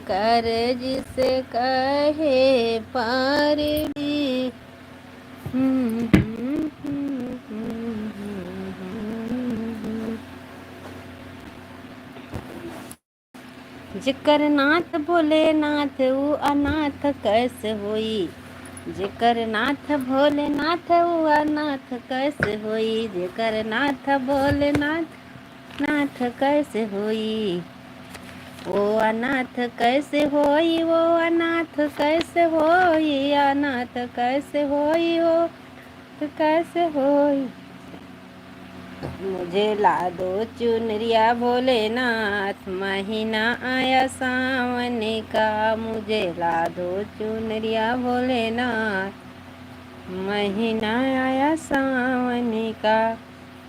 कर जिसे कहे पार भी। जेकर नाथ भोलेनाथ ऊ अनाथ कैसे होई। जेकर नाथ भोलेनाथ ऊ अनाथ कैसे होई। जेकर नाथ भोलेनाथ नाथ कैसे होई। वो अनाथ कैसे होई, वो अनाथ कैसे होई, अनाथ कैसे होई, वो कैसे होई। मुझे ला दो चुनरिया भोलेनाथ, महीना आया सावन का। मुझे ला दो चुनरिया भोलेनाथ, महीना आया सावन का।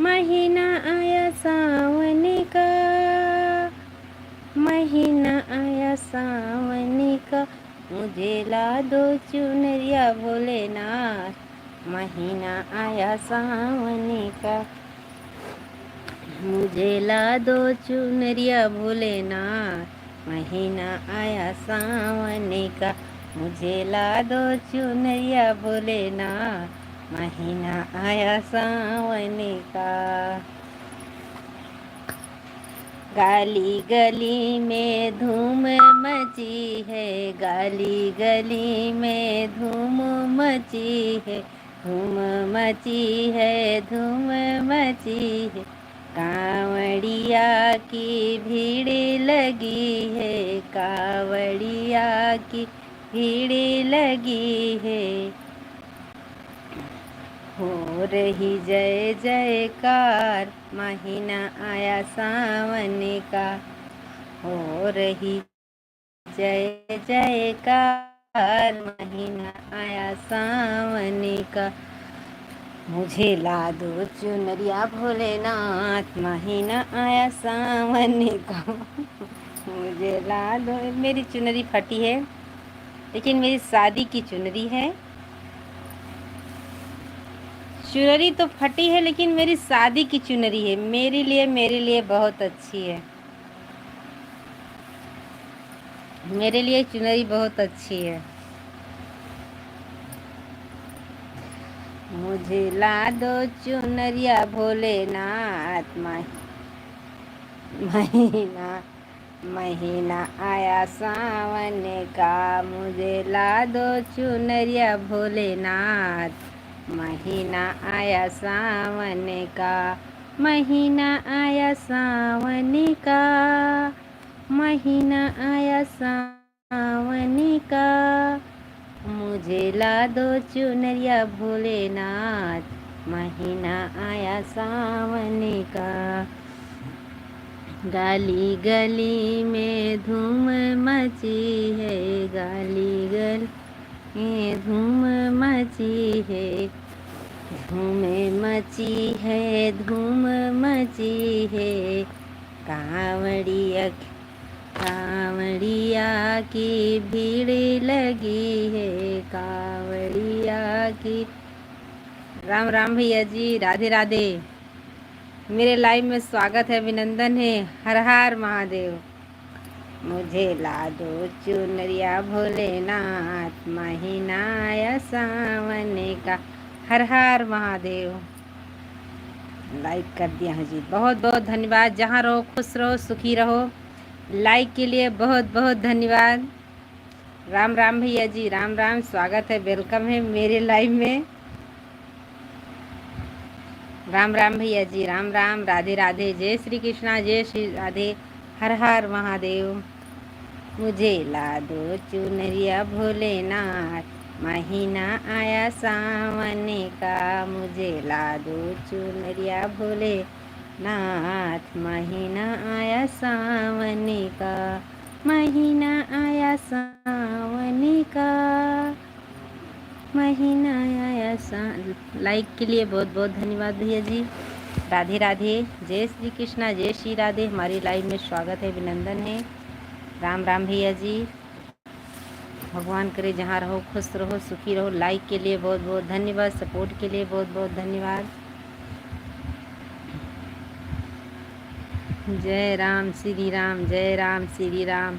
महीना आया सावन का, महीना आया सावन का। मुझे ला दो चुनरिया भोलेनाथ, महीना आया सावन का। मुझे ला दो चुनरिया भोलेनाथ, महीना आया सावन का। मुझे ला दो चुनरिया भोलेनाथ, महीना आया सावन का। गली गली में धूम मची है, गली गली में धूम मची है, धूम मची है, धूम मची है। कांवड़िया की भीड़ लगी है, कांवड़िया की भीड़ लगी है। हो रही जय जयकार, महीना आया सावन का। हो रही जय जयकार, महीना आया सावन का। मुझे ला दो चुनरिया भोलेनाथ, महीना आया सावन का। मुझे ला दो। मेरी चुनरी फटी है, लेकिन मेरी शादी की चुनरी है। चुनरी तो फटी है, लेकिन मेरी शादी की चुनरी है। मेरे लिए बहुत अच्छी है। मेरे लिए चुनरी बहुत अच्छी है। मुझे ला दो चुनरिया भोलेनाथ, महीना महीना आया सावन का। मुझे ला दो चुनरिया भोलेनाथ, महीना आया सावन का। महीना आया सावन का, महीना आया सावन का। मुझे ला दो चुनरिया भोलेनाथ, महीना आया सावन का। गली गली में धूम मची है, गली गली में धूम मची है, धूम मची है, धूम मची है। कांवड़िया कांवड़िया की भीड़ लगी है, कांवड़िया की। राम राम भैया जी, राधे राधे। मेरे लाइव में स्वागत है, अभिनंदन है। हर हर महादेव। मुझे ला दो चुनरिया भोलेनाथ, महीना आया सावन का। हर हर महादेव। लाइक कर दिया है जी, बहुत बहुत धन्यवाद। जहाँ रहो खुश रहो सुखी रहो। लाइक के लिए बहुत बहुत धन्यवाद। राम राम भैया जी, राम राम। स्वागत है, वेलकम है मेरे लाइव में। राम राम भैया जी, राम राम। राधे राधे। जय श्री कृष्णा, जय श्री राधे। हर हर महादेव। मुझे ला दो चुनरिया भोलेनाथ, महीना आया सावन का। मुझे ला दो चुनरिया भोलेनाथ, महीना आया सावन का। महीना आया सावन का, महीना आया लाइक के लिए बहुत बहुत धन्यवाद भैया जी। राधे राधे। जय श्री कृष्णा, जय श्री राधे। हमारी लाइव में स्वागत है, अभिनंदन है। राम राम भैया जी। भगवान करे जहाँ रहो खुश रहो सुखी रहो। लाइक के लिए बहुत बहुत धन्यवाद, सपोर्ट के लिए बहुत बहुत धन्यवाद। जय राम श्री राम, जय राम श्री राम।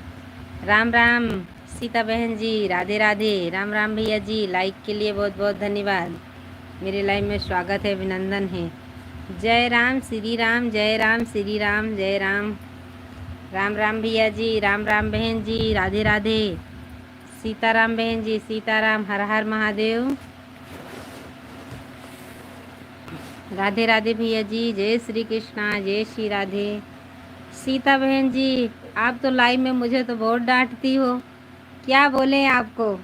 राम राम सीता बहन जी, राधे राधे। राम राम भैया जी, लाइक के लिए बहुत बहुत धन्यवाद। मेरे लाइव में स्वागत है, अभिनंदन है। जय राम श्री राम, जय राम श्री राम, जय राम। राम राम भैया जी, राम राम बहन जी, राधे राधे। सीताराम बहन जी, सीताराम, हर हर महादेव। राधे राधे भैया जी, जय श्री कृष्णा, जय श्री राधे। सीता बहन जी, आप तो लाइव में मुझे तो बहुत डांटती हो, क्या बोले आपको।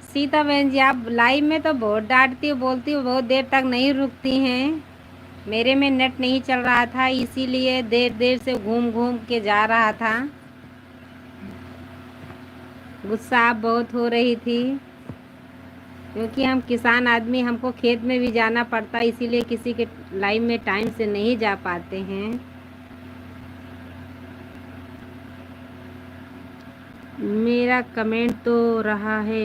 सीता बहन जी, आप लाइव में तो बहुत डांटती हो, बोलती हो, बहुत देर तक नहीं रुकती हैं। मेरे में नेट नहीं चल रहा था, इसीलिए देर देर से घूम घूम के जा रहा था। गुस्सा आप बहुत हो रही थी, क्योंकि हम किसान आदमी, हमको खेत में भी जाना पड़ता, इसीलिए किसी के लाइव में टाइम से नहीं जा पाते हैं। मेरा कमेंट तो रहा है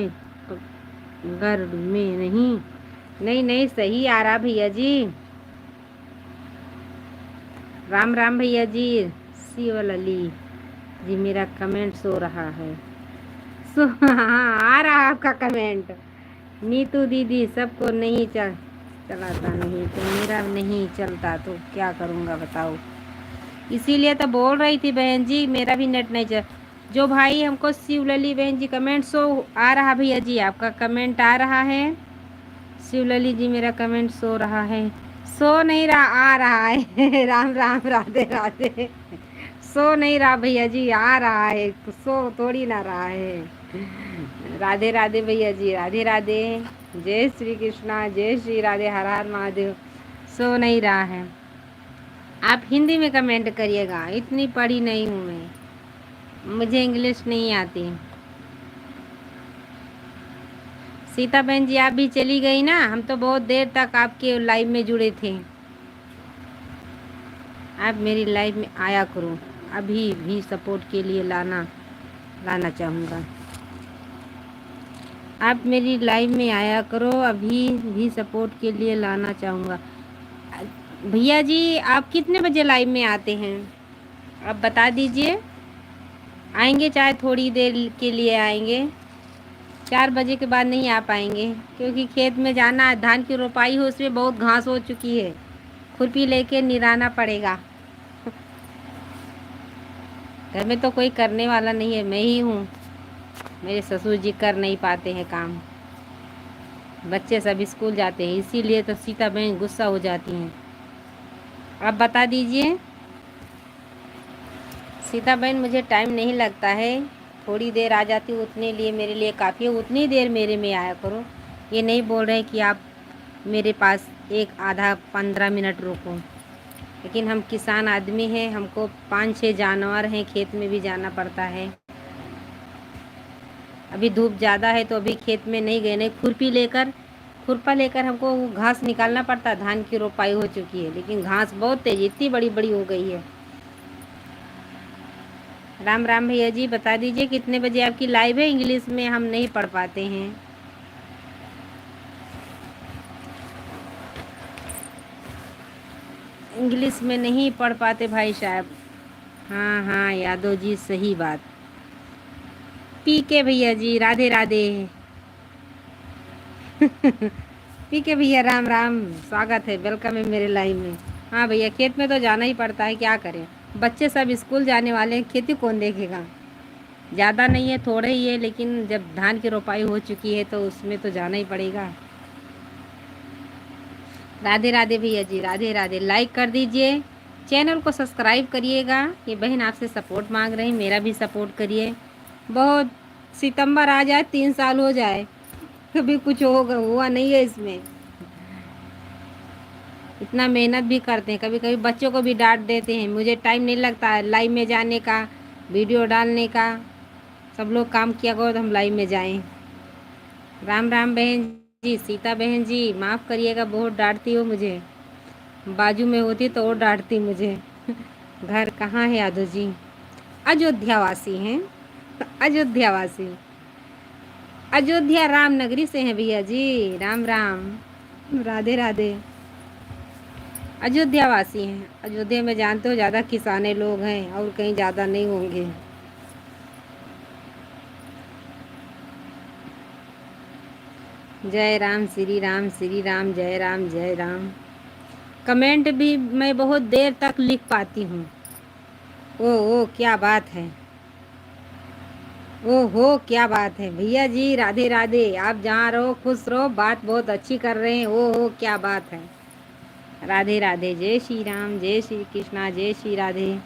घर में नहीं, नहीं नहीं सही आ रहा भैया जी। राम राम भैया जी, शिवल अली जी, मेरा कमेंट सो रहा है। सो हाँ, आ रहा आपका कमेंट। नीतू दीदी, सबको नहीं चलाता नहीं तो मेरा नहीं चलता तो क्या करूँगा बताओ। इसीलिए तो बोल रही थी बहन जी, मेरा भी नेट नहीं चल। जो भाई हमको शिवलली बहन जी कमेंट सो आ रहा भैया जी, आपका कमेंट आ रहा है। शिवलली जी, मेरा कमेंट सो रहा है, सो नहीं रहा, आ रहा है। राम राम, राधे राधे। सो नहीं रहा भैया जी, आ रहा है, सो थोड़ी ना रहा है। राधे राधे भैया जी, राधे राधे। जय श्री कृष्णा, जय श्री राधे, हर हर महादेव। सो नहीं रहा है। आप हिंदी में कमेंट करिएगा, इतनी पढ़ी नहीं हूँ मैं, मुझे इंग्लिश नहीं आती। सीता बहन जी, आप भी चली गई ना, हम तो बहुत देर तक आपके लाइव में जुड़े थे। आप मेरी लाइव में आया करो, अभी भी सपोर्ट के लिए लाना चाहूँगा। आप मेरी लाइव में आया करो, अभी भी सपोर्ट के लिए लाना चाहूँगा। भैया जी, आप कितने बजे लाइव में आते हैं, आप बता दीजिए। आएंगे चाहे थोड़ी देर के लिए आएंगे, 4 बजे के बाद नहीं आ पाएंगे, क्योंकि खेत में जाना है, धान की रोपाई हो, उसमें बहुत घास हो चुकी है, खुरपी लेके निराना पड़ेगा। घर में तो कोई करने वाला नहीं है, मैं ही हूँ। मेरे ससुर जी कर नहीं पाते हैं काम, बच्चे सब स्कूल जाते हैं, इसीलिए तो सीता बहन गुस्सा हो जाती हैं। आप बता दीजिए। सीता बहन, मुझे टाइम नहीं लगता है, थोड़ी देर आ जाती हूँ, उतने लिए मेरे लिए काफ़ी है, उतनी देर मेरे में आया करो। ये नहीं बोल रहे कि आप मेरे पास एक आधा 15 मिनट रुको, लेकिन हम किसान आदमी हैं, हमको 5-6 जानवर हैं, खेत में भी जाना पड़ता है। अभी धूप ज़्यादा है तो अभी खेत में नहीं गए, नहीं खुरपा लेकर हमको घास निकालना पड़ता। धान की रोपाई हो चुकी है, लेकिन घास बहुत तेज, इतनी बड़ी बड़ी हो गई है। राम राम भैया जी, बता दीजिए कितने बजे आपकी लाइव है। इंग्लिश में हम नहीं पढ़ पाते हैं। इंग्लिश में नहीं पढ़ पाते भाई साहब। हाँ हाँ यादव जी, सही बात। पी के भैया जी, राधे राधे। पी के भैया, राम राम, स्वागत है, वेलकम है मेरे लाइव में। हाँ भैया, खेत में तो जाना ही पड़ता है, क्या करें, बच्चे सब स्कूल जाने वाले हैं, खेती कौन देखेगा। ज़्यादा नहीं है, थोड़े ही है, लेकिन जब धान की रोपाई हो चुकी है तो उसमें तो जाना ही पड़ेगा। राधे राधे भैया जी, राधे राधे। लाइक कर दीजिए, चैनल को सब्सक्राइब करिएगा। ये बहन आपसे सपोर्ट मांग रही, मेरा भी सपोर्ट करिए। बहुत सितंबर आ जाए, 3 साल हो जाए, कभी कुछ हुआ नहीं है इसमें। इतना मेहनत भी करते हैं, कभी कभी बच्चों को भी डांट देते हैं, मुझे टाइम नहीं लगता है लाइव में जाने का, वीडियो डालने का। सब लोग काम किया करो तो हम लाइव में जाएं। राम राम बहन जी, सीता बहन जी, माफ़ करिएगा, बहुत डांटती हो मुझे, बाजू में होती तो और डांटती मुझे। घर कहाँ है यादव जी? अयोध्यावासी हैं, अयोध्यावासी, अयोध्या रामनगरी से हैं भैया जी। राम राम, राधे राधे। अयोध्यावासी हैं, अयोध्या में जानते हो ज़्यादा किसाने लोग हैं, और कहीं ज़्यादा नहीं होंगे। जय राम श्री राम श्री राम जय राम जय राम। कमेंट भी मैं बहुत देर तक लिख पाती हूँ। ओ क्या बात है, ओहो क्या बात है भैया जी, राधे राधे। आप जहाँ रहो खुश रहो, बात बहुत अच्छी कर रहे हैं। ओहो क्या बात है, राधे राधे। जय श्री राम, जय श्री कृष्णा, जय श्री राधे।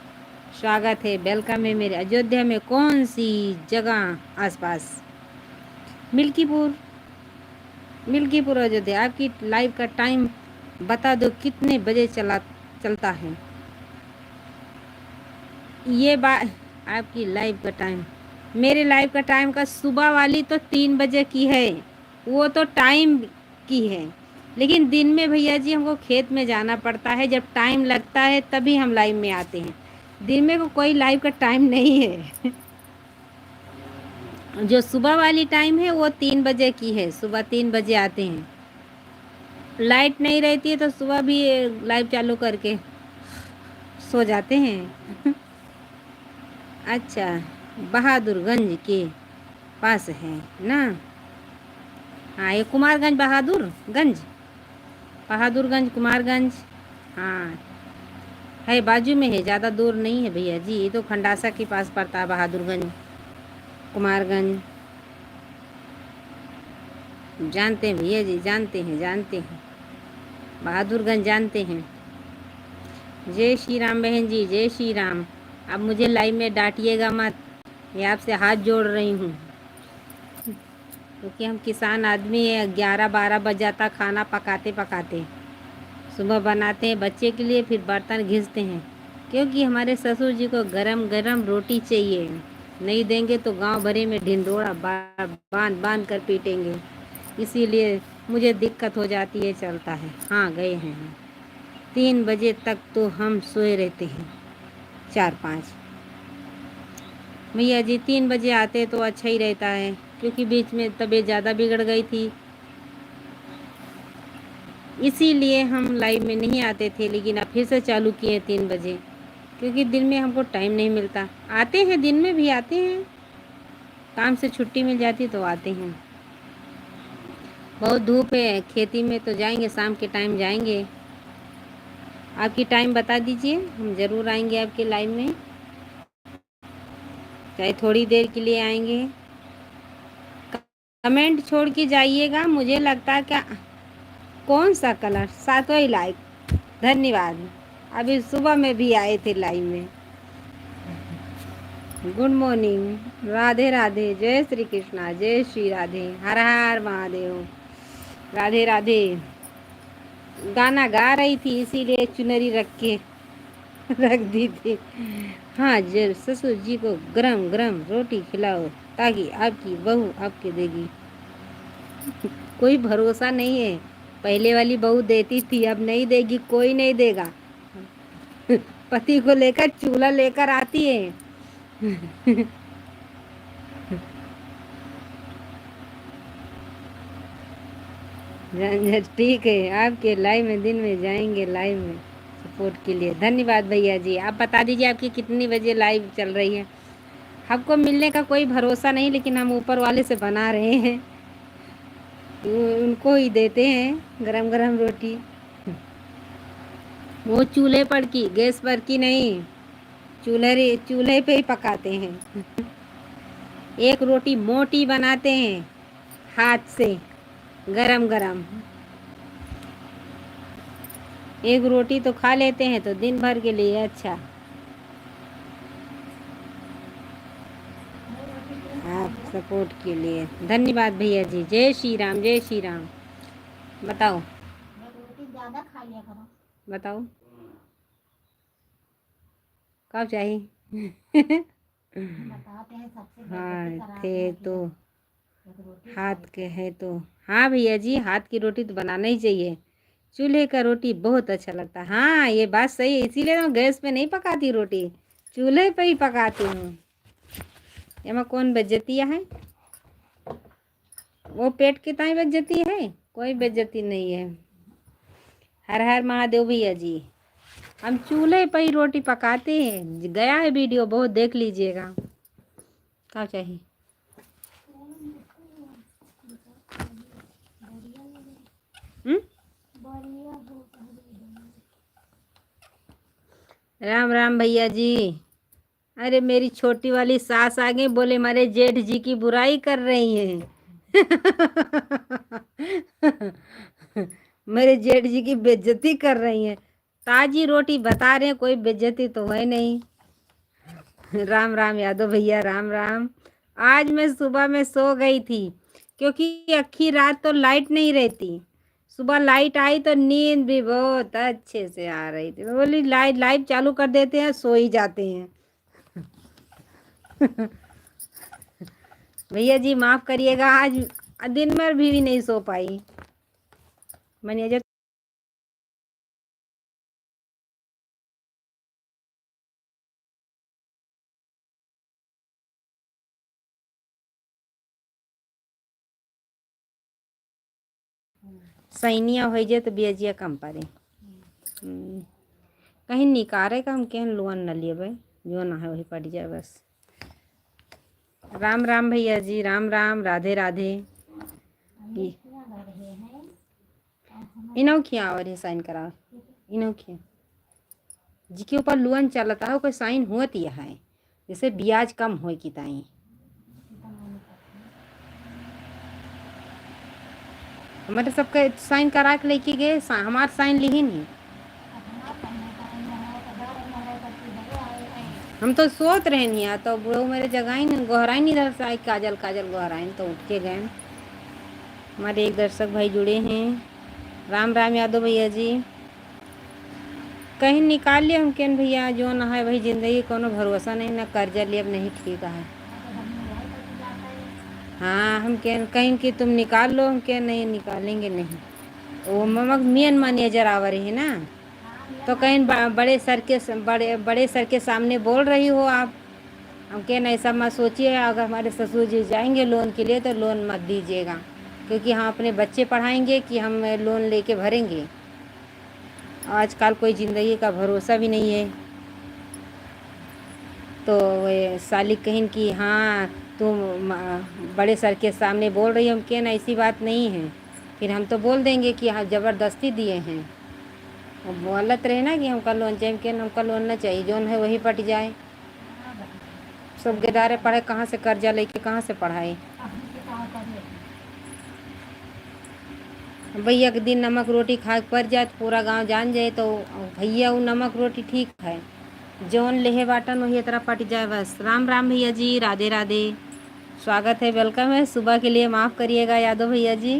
स्वागत है, वेलकम है मेरे। अयोध्या में कौन सी जगह आसपास? मिल्कीपुर, मिल्कीपुर अयोध्या। आपकी लाइव का टाइम बता दो, कितने बजे चलता है ये बात? आपकी लाइव का टाइम, मेरे लाइव का टाइम का सुबह वाली तो 3 बजे की है, वो तो टाइम की है। लेकिन दिन में भैया जी हमको खेत में जाना पड़ता है, जब टाइम लगता है तभी हम लाइव में आते हैं। दिन में को कोई लाइव का टाइम नहीं है। जो सुबह वाली टाइम है वो 3 बजे की है, सुबह 3 बजे आते हैं। लाइट नहीं रहती है तो सुबह भी लाइव चालू करके सो जाते हैं। अच्छा, बहादुरगंज के पास है ना? हाँ, ये कुमारगंज बहादुरगंज, बहादुरगंज कुमारगंज। हाँ है, बाजू में है, ज़्यादा दूर नहीं है भैया जी। ये तो खंडासा के पास पड़ता है बहादुरगंज कुमारगंज। जानते हैं भैया जी, जानते हैं जानते हैं, बहादुरगंज जानते हैं। जय श्री राम बहन जी, जय श्री राम। अब मुझे लाइव में डांटिएगा मत, ये आपसे हाथ जोड़ रही हूँ, क्योंकि हम किसान आदमी हैं। 11-12 बज जाता खाना पकाते पकाते। सुबह बनाते हैं बच्चे के लिए, फिर बर्तन घिसते हैं, क्योंकि हमारे ससुर जी को गरम गरम रोटी चाहिए। नहीं देंगे तो गांव भरे में ढिंडोरा बांध बांध कर पीटेंगे। इसीलिए मुझे दिक्कत हो जाती है। चलता है। हाँ गए हैं 3 बजे तक तो हम सोए रहते हैं, 4-5। भैया जी 3 बजे आते तो अच्छा ही रहता है, क्योंकि बीच में तबीयत ज़्यादा बिगड़ गई थी, इसीलिए हम लाइव में नहीं आते थे। लेकिन अब फिर से चालू किए 3 बजे, क्योंकि दिन में हमको टाइम नहीं मिलता। आते हैं, दिन में भी आते हैं, काम से छुट्टी मिल जाती तो आते हैं। बहुत धूप है, खेती में तो जाएंगे, शाम के टाइम जाएंगे। आपकी टाइम बता दीजिए, हम ज़रूर आएंगे आपके लाइव में, चाहे थोड़ी देर के लिए आएंगे। कमेंट छोड़ के जाइएगा। मुझे लगता है क्या, कौन सा कलर? 7वां लाइक, धन्यवाद। अभी सुबह में भी आए थे लाइव में। गुड मॉर्निंग, राधे राधे, जय श्री कृष्णा, जय श्री राधे, हर हर महादेव, राधे राधे। गाना गा रही थी, इसीलिए चुनरी रख दी थी। हाँ, जब ससुर जी को गरम गरम रोटी खिलाओ, ताकि आपकी बहू आपके देगी। कोई भरोसा नहीं है। पहले वाली बहू देती थी, अब नहीं देगी, कोई नहीं देगा। पति को लेकर चूल्हा लेकर आती है। ठीक है, आपके लाइव में दिन में जाएंगे लाइव में सपोर्ट के लिए। धन्यवाद भैया जी। आप बता दीजिए आपकी कितनी बजे लाइव चल रही है। हमको मिलने का कोई भरोसा नहीं, लेकिन हम ऊपर वाले से बना रहे हैं, उनको ही देते हैं गरम गरम रोटी। वो चूल्हे पर की, गैस पर की नहीं, चूल्हे पे ही पकाते हैं। एक रोटी मोटी बनाते हैं हाथ से, गरम गरम। एक रोटी तो खा लेते हैं तो दिन भर के लिए अच्छा। आप सपोर्ट के लिए धन्यवाद भैया जी। जय श्री राम, जय श्री राम। बताओ, ज़्यादा खा लिया करो। बताओ कब चाहिए? हाँ थे तो हाथ के है तो, हाँ भैया जी, हाथ की रोटी तो बनाना ही चाहिए। चूल्हे का रोटी बहुत अच्छा लगता है। हाँ ये बात सही है, इसीलिए मैं गैस पे नहीं पकाती रोटी, चूल्हे पे ही पकाती हूँ। एमा कौन बेइज्जतियाँ है? वो पेट की ताई बेइज्जती है, कोई बेइज्जती नहीं है। हर हर महादेव भैया जी। हम चूल्हे पर ही रोटी पकाते हैं, गया है वीडियो, बहुत देख लीजिएगा। क्या चाहिए? हम्म? राम राम भैया जी। अरे मेरी छोटी वाली सास आ गई, बोले हमारे जेठ जी की बुराई कर रही हैं। मेरे जेठ जी की बेइज्जती कर रही हैं। ताजी रोटी बता रहे हैं, कोई बेइज्जती तो है नहीं। राम राम यादव भैया, राम राम। आज मैं सुबह में सो गई थी, क्योंकि आखी रात तो लाइट नहीं रहती। सुबह लाइट आई तो नींद भी बहुत अच्छे से आ रही थी। मैं बोली लाइट लाइट चालू कर देते हैं, सो ही जाते हैं। भैया जी माफ करिएगा, आज दिन भर भी नहीं सो पाई। मैनेजर सैनिया हो जाए तो बेजिया कम पारे। कहीं निकारे का हम कहीं लोन न लिए भाई, जो ना है वही पड़ जाए बस। राम राम भैया जी, राम राम, राधे राधे। इनो खिया और ये साइन करा, इनो खिया जी के ऊपर लोन चलता है, कोई साइन होती है जैसे ब्याज कम हो की ताई। हमारे सबके साइन करा के लेके गए, हमारे साइन ली नहीं। हम तो सोच रहे नहीं, तो वो मेरे जगह गहराई नहीं इधर से आई, काजल काजल गहराई तो उठ के गए। हमारे एक दर्शक भाई जुड़े हैं। राम राम यादव भैया जी। कहीं निकाल लिया हम केन भैया, जो ना है भाई जिंदगी कोनो भरोसा नहीं, ना कर्जा लिए अब नहीं ठीक है। हाँ हम कहीं कि तुम निकाल लो, हम क्या नहीं निकालेंगे नहीं। वो ममक मेन मैनेजर आ रही है ना, तो कहीं बड़े सर के सामने बोल रही हो आप। हम क्या नहीं, सब मत सोचिए, अगर हमारे ससुर जी जाएंगे लोन के लिए तो लोन मत दीजिएगा, क्योंकि हम अपने बच्चे पढ़ाएंगे कि हम लोन लेके भरेंगे। आजकल कोई ज़िंदगी का भरोसा भी नहीं है। तो वे सालिक कहीं कि हाँ तुम बड़े सर के सामने बोल रही हो, हम क्या ना ऐसी बात नहीं है। फिर हम तो बोल देंगे कि हाँ ज़बरदस्ती दिए हैं। अब बोलत रहे ना कि हमका लोन चाहिए, कि हमका लोन ना चाहिए, जोन है वही पट जाए। सब गेदारे पढ़े, कहाँ से कर्जा लेके कहाँ से पढ़ाए। भैया के दिन नमक रोटी खा के पड़ जाए तो पूरा गांव जान जाए, तो भैया वो नमक रोटी ठीक है, जौन लेहे बाटन वही तरह पट जाए बस। राम राम भैया जी, राधे राधे, स्वागत है, वेलकम है। सुबह के लिए माफ़ करिएगा यादव भैया जी।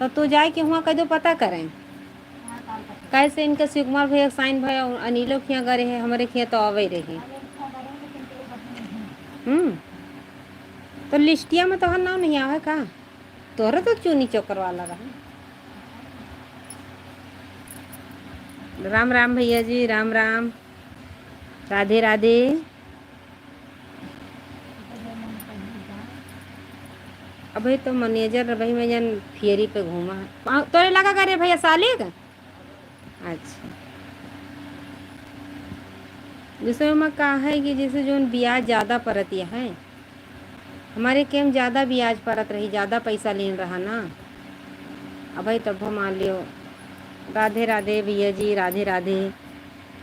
तो जाए कि वहाँ का जो पता करें कैसे इनका शिव कुमार भैया साइन भैया अनिलो खिया गए है, हमारे खिया तो आवे रही। तो लिस्टिया में तोहर नाम नहीं आवे का, तोहरा तो चूनी चोकर वाला रहा। राम राम भैया जी, राम राम, राधे राधे। अभी तो मैनेजर भाई मैं जन फेरी पे घूमा तोरे लगा करे भैया सालिक। अच्छा, जैसे में कहा है कि जैसे जो ब्याज ज़्यादा परत है, हमारे केम ज़्यादा ब्याज परत रही, ज़्यादा पैसा ले रहा ना। अब भाई तब मान लियो। राधे राधे भैया जी, राधे राधे,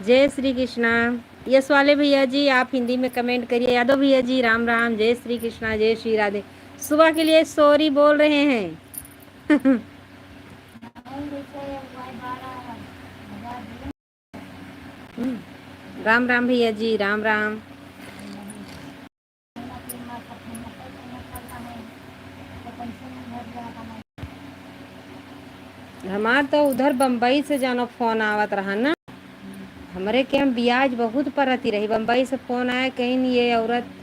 जय श्री कृष्णा। यस वाले भैया जी आप हिंदी में कमेंट करिए। यादव भैया जी राम राम, जय श्री कृष्णा, जय श्री राधे। सुबह के लिए सॉरी बोल रहे हैं। राम राम भैया जी, राम राम। हमार तो उधर बम्बई से जानो फोन आवत रहा ना, हमारे के हम ब्याज बहुत परती रही। बम्बई से फोन आया, कहीं ये औरत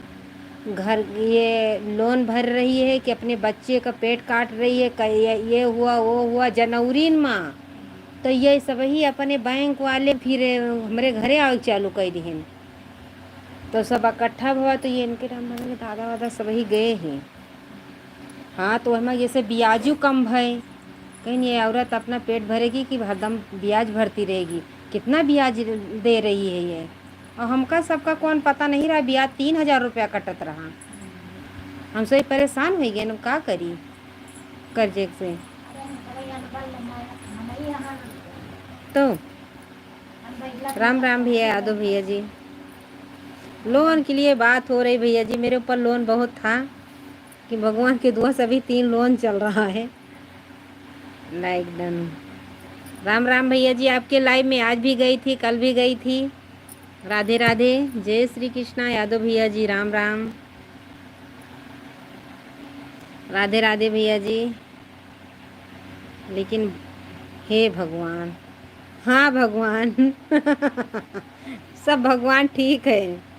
घर ये लोन भर रही है कि अपने बच्चे का पेट काट रही है, ये हुआ वो हुआ जनवरी में। तो ये सब ही अपने बैंक वाले फिर हमारे घरे आग चालू कर दी हैं, तो सब इकट्ठा हुआ, तो ये इनके दादा वादा सब ही गए हैं। हाँ तो हमें जैसे ब्याजू कम भय, कहीं ये औरत अपना पेट भरेगी कि हरदम ब्याज भरती रहेगी, कितना ब्याज दे रही है ये। और हमका सबका कौन पता नहीं रहा, ब्याज 3000 रुपया कटत रहा। हम सब परेशान हो गए, का करी कर्जे से। तो राम राम भैया यादव भैया जी। लोन के लिए बात हो रही भैया जी, मेरे ऊपर लोन बहुत था कि भगवान की दुआ से अभी 3 लोन चल रहा है। Like done. राम राम भैया जी, आपके लाइव में आज भी गई थी, कल भी गई थी। राधे राधे, जय श्री कृष्णा यादव भैया जी, राम राम। राधे राधे भैया जी। लेकिन हे भगवान, हाँ भगवान सब भगवान ठीक है।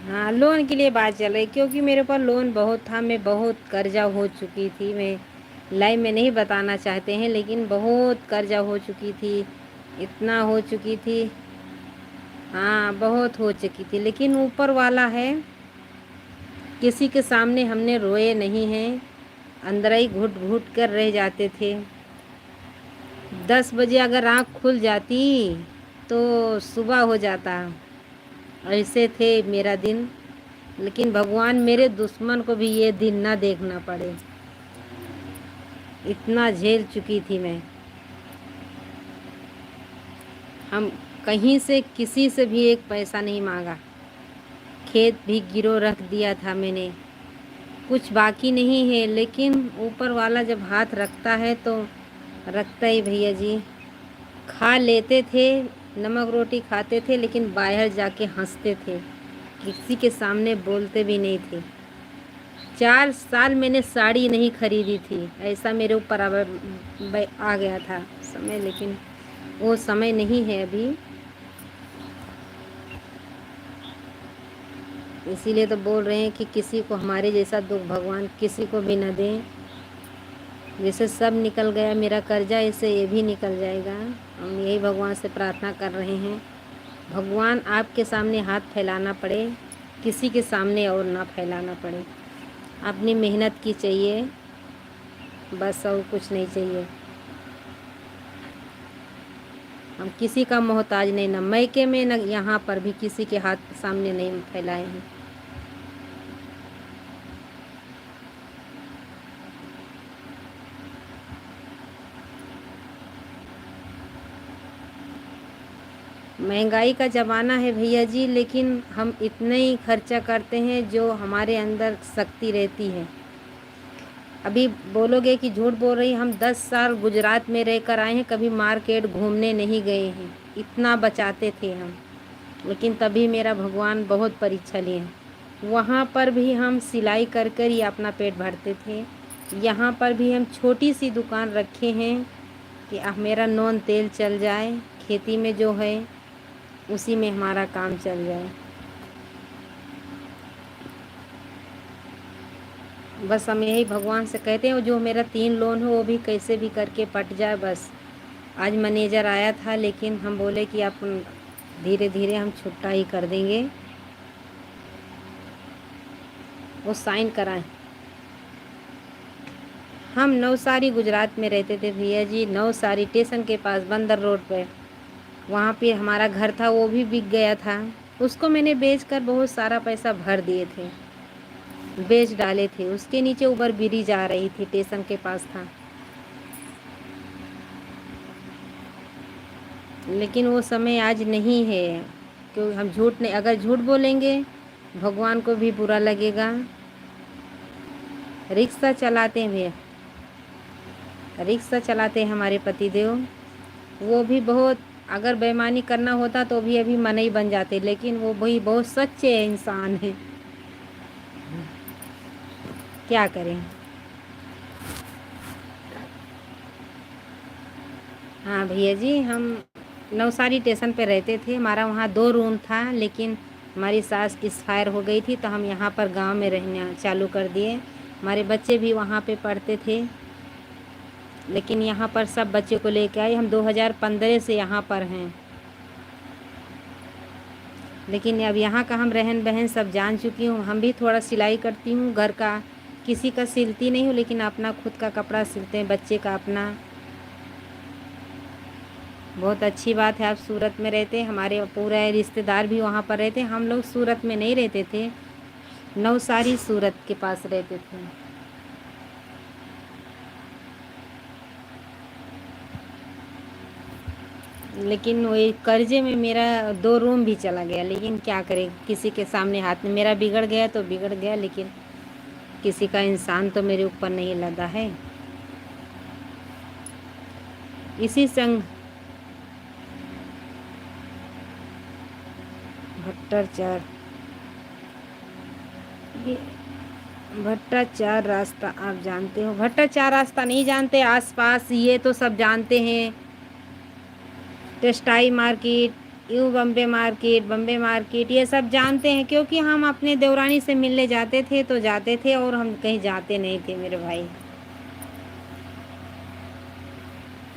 हाँ, लोन के लिए बात चल रही क्योंकि मेरे पास लोन बहुत था, मैं बहुत कर्जा हो चुकी थी। मैं लाइव में नहीं बताना चाहते हैं लेकिन बहुत कर्जा हो चुकी थी, इतना हो चुकी थी। हाँ, बहुत हो चुकी थी, लेकिन ऊपर वाला है, किसी के सामने हमने रोए नहीं हैं, अंदर ही घुट घुट कर रह जाते थे। 10 बजे अगर आँख खुल जाती तो सुबह हो जाता, ऐसे थे मेरा दिन। लेकिन भगवान मेरे दुश्मन को भी ये दिन ना देखना पड़े, इतना झेल चुकी थी मैं। हम कहीं से किसी से भी एक पैसा नहीं मांगा, खेत भी गिरो रख दिया था मैंने, कुछ बाकी नहीं है। लेकिन ऊपर वाला जब हाथ रखता है तो रखता ही भैया जी। खा लेते थे, नमक रोटी खाते थे, लेकिन बाहर जाके हंसते थे, किसी के सामने बोलते भी नहीं थे। 4 साल मैंने साड़ी नहीं खरीदी थी, ऐसा मेरे ऊपर आ गया था समय। लेकिन वो समय नहीं है अभी, इसीलिए तो बोल रहे हैं कि किसी को हमारे जैसा दुख भगवान किसी को भी न दें। जैसे सब निकल गया मेरा कर्जा, ऐसे ये भी निकल जाएगा। हम यही भगवान से प्रार्थना कर रहे हैं, भगवान आपके सामने हाथ फैलाना पड़े, किसी के सामने और ना फैलाना पड़े। अपनी मेहनत की चाहिए बस, और कुछ नहीं चाहिए। हम किसी का मोहताज नहीं, न मैके में न यहाँ पर भी किसी के हाथ सामने नहीं फैलाए हैं। महंगाई का ज़माना है भैया जी, लेकिन हम इतने ही खर्चा करते हैं जो हमारे अंदर शक्ति रहती है। अभी बोलोगे कि झूठ बोल रही, हम 10 साल गुजरात में रहकर आए हैं, कभी मार्केट घूमने नहीं गए हैं, इतना बचाते थे हम। लेकिन तभी मेरा भगवान बहुत परीक्षा लिए। वहाँ पर भी हम सिलाई कर कर ही अपना पेट भरते थे, यहाँ पर भी हम छोटी सी दुकान रखे हैं कि अब मेरा नून तेल चल जाए, खेती में जो है उसी में हमारा काम चल जाए। बस हम यही भगवान से कहते हैं, जो मेरा 3 लोन हो वो भी कैसे भी करके पट जाए बस। आज मैनेजर आया था, लेकिन हम बोले कि आप धीरे धीरे हम छुट्टा ही कर देंगे, वो साइन कराएं। हम नवसारी गुजरात में रहते थे भैया जी, नवसारी स्टेशन के पास बंदर रोड पे, वहाँ पे हमारा घर था, वो भी बिक गया था। उसको मैंने बेचकर बहुत सारा पैसा भर दिए थे, बेच डाले थे। उसके नीचे ऊपर ब्रिज आ रही थी, स्टेशन के पास था। लेकिन वो समय आज नहीं है, क्योंकि हम झूठ नहीं, अगर झूठ बोलेंगे भगवान को भी बुरा लगेगा। रिक्शा चलाते हैं भैया, रिक्शा चलाते हैं हमारे पतिदेव, वो भी बहुत, अगर बेईमानी करना होता तो भी अभी मन ही बन जाते, लेकिन वो भी बहुत सच्चे इंसान हैं, क्या करें। हाँ भैया जी, हम नवसारी स्टेशन पे रहते थे, हमारा वहाँ 2 रूम था, लेकिन हमारी सास एक्सपायर हो गई थी तो हम यहाँ पर गांव में रहना चालू कर दिए। हमारे बच्चे भी वहाँ पे पढ़ते थे, लेकिन यहाँ पर सब बच्चे को लेके आए। हम 2015 से यहाँ पर हैं, लेकिन अब यहाँ का हम रहन बहन सब जान चुकी हूँ। हम भी थोड़ा सिलाई करती हूँ, घर का किसी का सिलती नहीं हूँ, लेकिन अपना खुद का कपड़ा सिलते हैं, बच्चे का अपना। बहुत अच्छी बात है आप सूरत में रहते हैं, हमारे पूरे रिश्तेदार भी वहाँ पर रहते हैं। हम लोग सूरत में नहीं रहते थे, नवसारी सूरत के पास रहते थे। लेकिन वो कर्जे में मेरा 2 रूम भी चला गया, लेकिन क्या करें, किसी के सामने हाथ में मेरा बिगड़ गया तो बिगड़ गया, लेकिन किसी का इंसान तो मेरे ऊपर नहीं लदा है। इसी संग भट्टाचार भट्टाचार रास्ता आप जानते हो? भट्टाचार रास्ता नहीं जानते, आसपास ये तो सब जानते हैं। टेक्सटाइल मार्केट, बम्बे मार्केट ये सब जानते हैं, क्योंकि हम अपने देवरानी से मिलने जाते थे तो जाते थे, और हम कहीं जाते नहीं थे मेरे भाई,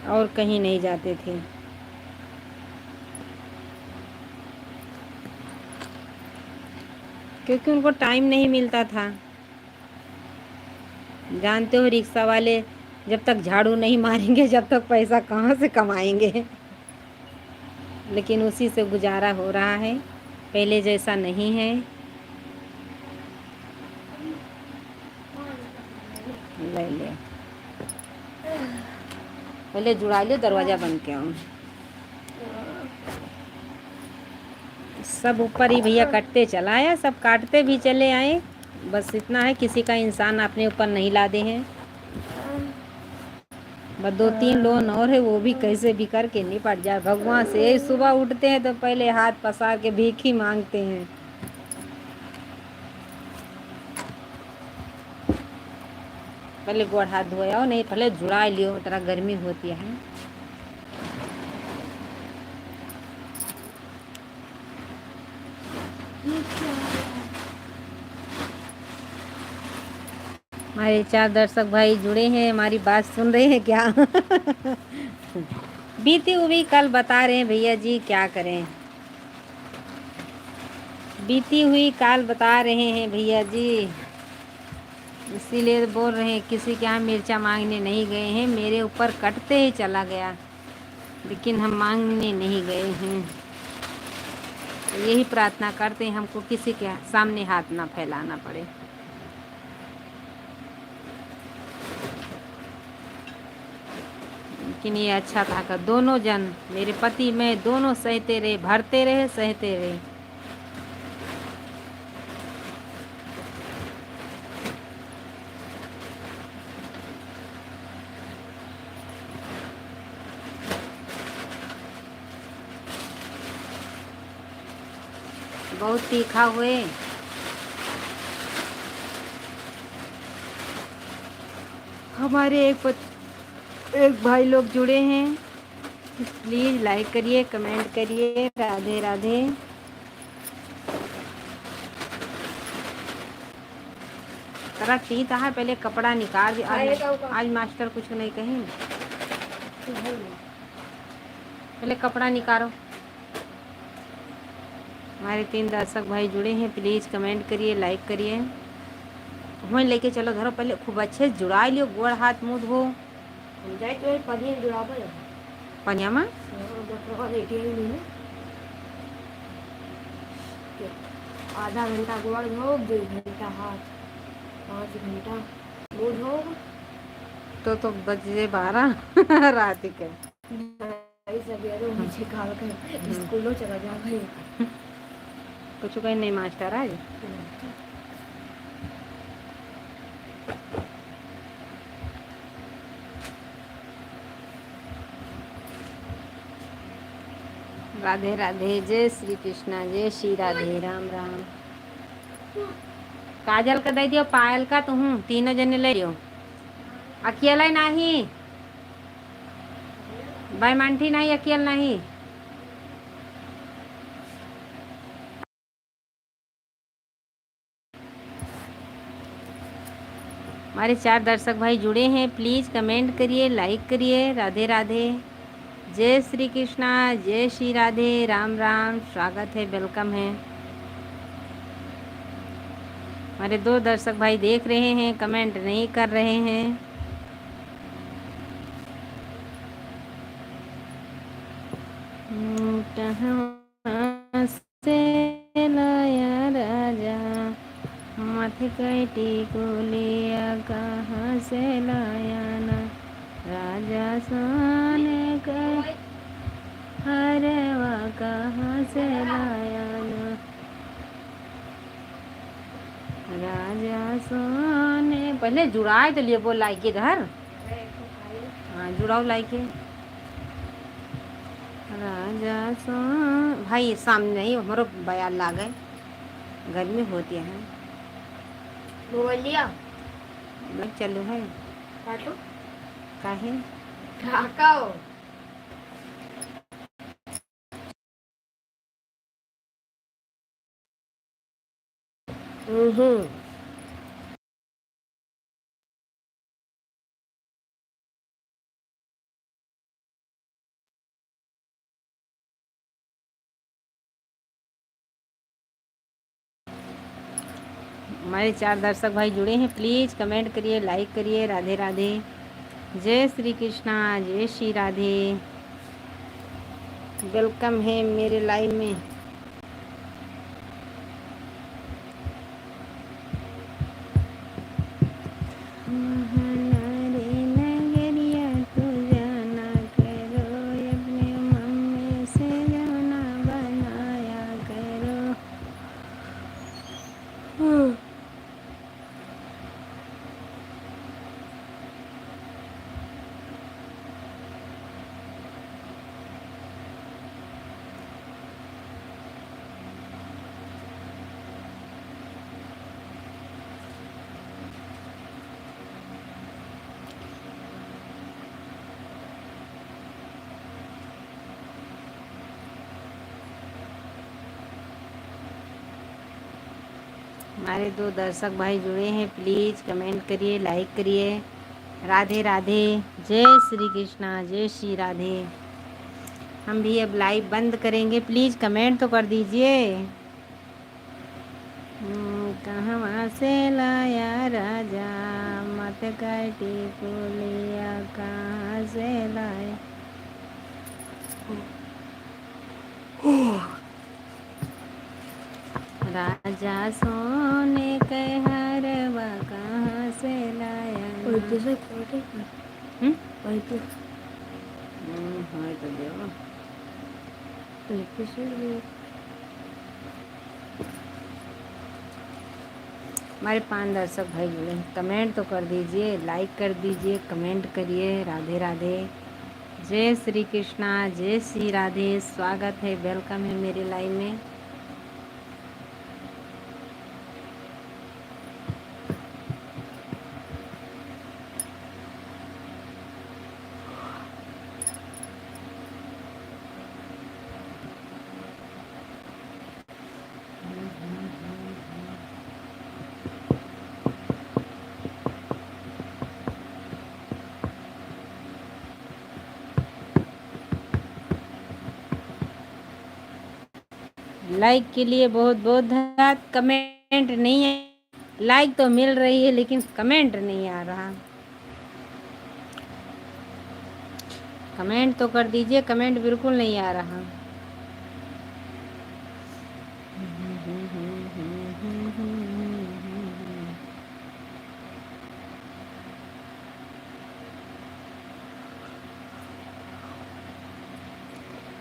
और कहीं नहीं जाते थे। क्योंकि उनको टाइम नहीं मिलता था। जानते हो रिक्शा वाले जब तक झाड़ू नहीं मारेंगे जब तक पैसा कहाँ से कमाएंगे। लेकिन उसी से गुजारा हो रहा है, पहले जैसा नहीं है। ले ले, पहले जुड़ा लियो, दरवाज़ा बंद के आओ। सब ऊपर ही भैया कटते चला आया, सब काटते भी चले आए। बस इतना है, किसी का इंसान अपने ऊपर नहीं लादे हैं। बस 2-3 लोन और है, वो भी कैसे भी करके निपट जाए भगवान से। सुबह उठते हैं तो पहले हाथ पसार के भीख ही मांगते हैं। पहले गोड़ हाथ धोया, नहीं पहले जुड़ा लियो, तरह गर्मी होती है। हमारे 4 दर्शक भाई जुड़े हैं, हमारी बात सुन रहे हैं क्या? बीती हुई कल बता रहे हैं भैया जी, क्या करें। बीती हुई काल बता रहे हैं भैया जी, इसीलिए बोल रहे हैं। किसी के यहाँ मिर्चा मांगने नहीं गए हैं, मेरे ऊपर कटते ही चला गया, लेकिन हम मांगने नहीं गए हैं। तो यही प्रार्थना करते हैं, हमको किसी के सामने हाथ ना फैलाना पड़े। लेकिन ये अच्छा था कि दोनों जन, मेरे पति मैं दोनों सहते रहे, भरते रहे, सहते रहे। बहुत तीखा हुए। हमारे एक भाई लोग जुड़े हैं, प्लीज़ लाइक करिए, कमेंट करिए। राधे राधे। तरह तीता है, पहले कपड़ा निकाल दिया। आज मास्टर कुछ नहीं कहीं, पहले कपड़ा निकालो। हमारे 3 दर्शक भाई जुड़े हैं, प्लीज़ कमेंट करिए, लाइक करिए। हमें लेके चलो धरो, पहले खूब अच्छे से जुड़ा लियो, गोड़ हाथ मुँह धो। पनियामा आधा घंटा गोड़ धो, 2 घंटा हाथ, 5 घंटा मुँह धो। तो बजे 12 रात के स्कूलों चला जा भाई। कुछ कहीं नहीं मास्टर आज। राधे राधे, जय श्री कृष्णा, जय श्री राधे, राम राम। काजल का दे दियो, पायल का तो हूँ, तीनों जने ले लियो, अकेला नहीं, भाई मांठी नहीं, अकेला नहीं। हमारे 4 दर्शक भाई जुड़े हैं, प्लीज़ कमेंट करिए, लाइक करिए। राधे राधे, जय श्री कृष्णा, जय श्री राधे, राम राम। स्वागत है, वेलकम है। हमारे 2 दर्शक भाई देख रहे हैं, कमेंट नहीं कर रहे हैं। कहाँ से लाया राजा मत कैटी को लिया कहाँ से लाया ना राजा सोने के हरवा कहाँ से लाया ना राजा सोने। पहले जुड़ाए तो लिए बोल लाई के इधर। हाँ जुड़ाओ लाई के राजा सो। भाई सामने नहीं हमारो बयान ला गए गर्मी होती है। मोबाइल लिया मैं चलू है काटो काहे काकाओ हमारे 4 दर्शक भाई जुड़े हैं, प्लीज़ कमेंट करिए, लाइक करिए। राधे राधे, जय श्री कृष्णा, जय श्री राधे। वेलकम है मेरे लाइव में। हमारे 2 दर्शक भाई जुड़े हैं, प्लीज़ कमेंट करिए, लाइक करिए। राधे राधे, जय श्री कृष्णा, जय श्री राधे। हम भी अब लाइव बंद करेंगे, प्लीज़ कमेंट तो कर दीजिए। कहाँ से लाया राजा मत काटी को लिया कहाँ से लाया। राजा सोने के हरवा कहाँ से लाया। हाँ तो देव हमारे 5 दर्शक भाई जुड़े हैं, कमेंट तो कर दीजिए, लाइक कर दीजिए, कमेंट करिए। राधे राधे, जय श्री कृष्णा, जय श्री राधे। स्वागत है, वेलकम है मेरे लाइव में। लाइक के लिए बहुत बहुत धन्यवाद। कमेंट नहीं है, लाइक तो मिल रही है लेकिन कमेंट नहीं आ रहा। कमेंट तो कर दीजिए, कमेंट बिल्कुल नहीं आ रहा।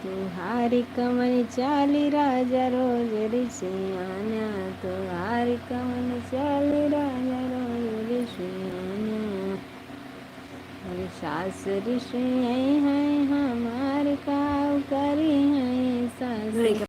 तुहारी कमन चाली राजा रोज ऋषियाना, तुहारी कमन चाली राजा रोज ऋषियाना। और सास ऋषि हैं हमारे काव करी हैं सास।